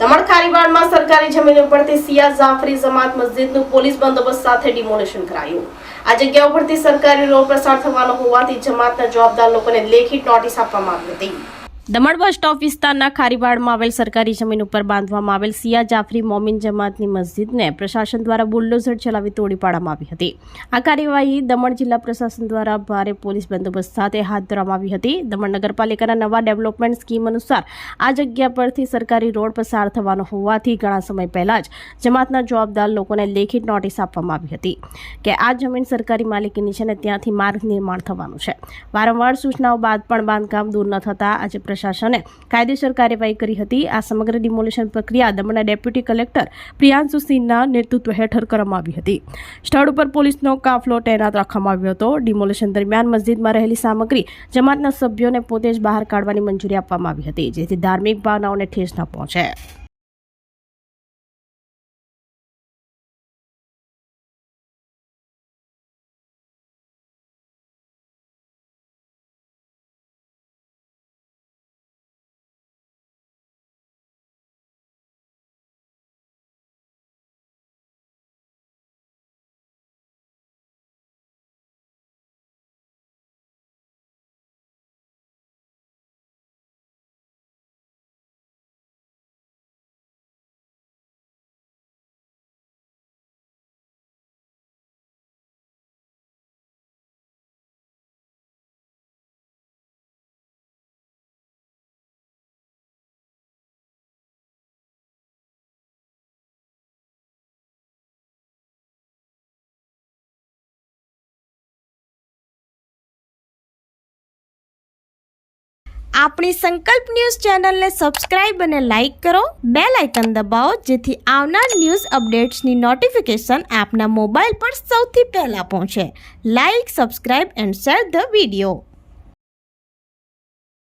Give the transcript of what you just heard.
દમણ ખારીવાડમાં સરકારી જમીન ઉપરથી સિયા જાફરી જમાત મસ્જિદનું પોલીસ બંદોબસ્ત સાથે ડિમોલિશન કરાયું। આ જગ્યા ઉપરથી સરકારી રોડ પસાર થવાનો હોવાથી જમાતના જવાબદાર લોકોને લેખિત નોટિસ આપવામાં આવી હતી। દમણ બસ સ્ટોપ વિસ્તારના ખારીવાડમાં આવેલ સરકારી જમીન ઉપર બાંધવામાં આવેલ સિયા જાફરી મોમિન જમાતની મસ્જિદને પ્રશાસન દ્વારા બુલડોઝર ચલાવી તોડી પાડવામાં આવી હતી। આ કાર્યવાહી દમણ જિલ્લા પ્રશાસન દ્વારા ભારે પોલીસ બંદોબસ્ત સાથે હાથ ધરવામાં આવી હતી। દમણ નગરપાલિકાના નવા ડેવલપમેન્ટ સ્કીમ અનુસાર આ જગ્યા પરથી સરકારી રોડ પસાર થવાનો હોવાથી ઘણા સમય પહેલા જ જમાતના જવાબદાર લોકોને લેખિત નોટિસ આપવામાં આવી હતી કે આ જમીન સરકારી માલિકીની છે અને ત્યાંથી માર્ગ નિર્માણ થવાનું છે। વારંવાર સૂચનાઓ બાદ પણ બાંધકામ દૂર ન થતા આજે પ્રશાસને કાયદેસર કાર્યવાહી કરી હતી। આ સમગ્ર ડિમોલિશન પ્રક્રિયા દમણના ડેપ્યુટી કલેક્ટર પ્રિયાંશુ સિંહના નેતૃત્વ હેઠળ કરવામાં આવી હતી। સ્થળ ઉપર પોલીસનો કાફલો તૈનાત રાખવામાં આવ્યો હતો। ડિમોલિશન દરમિયાન મસ્જિદમાં રહેલી સામગ્રી જમાતના સભ્યોને પોતે જ બહાર કાઢવાની મંજૂરી આપવામાં આવી હતી, જેથી ધાર્મિક ભાવનાઓને ઠેસ ન પહોંચે। આપણી સંકલ્પ ન્યૂઝ ચેનલને સબસ્ક્રાઇબ અને લાઇક કરો, બેલ આઇકન દબાવો જેથી આવનાર ન્યૂઝ અપડેટ્સની નોટિફિકેશન આપના મોબાઈલ પર સૌથી પહેલા પહોંચે। Like, subscribe and share the video.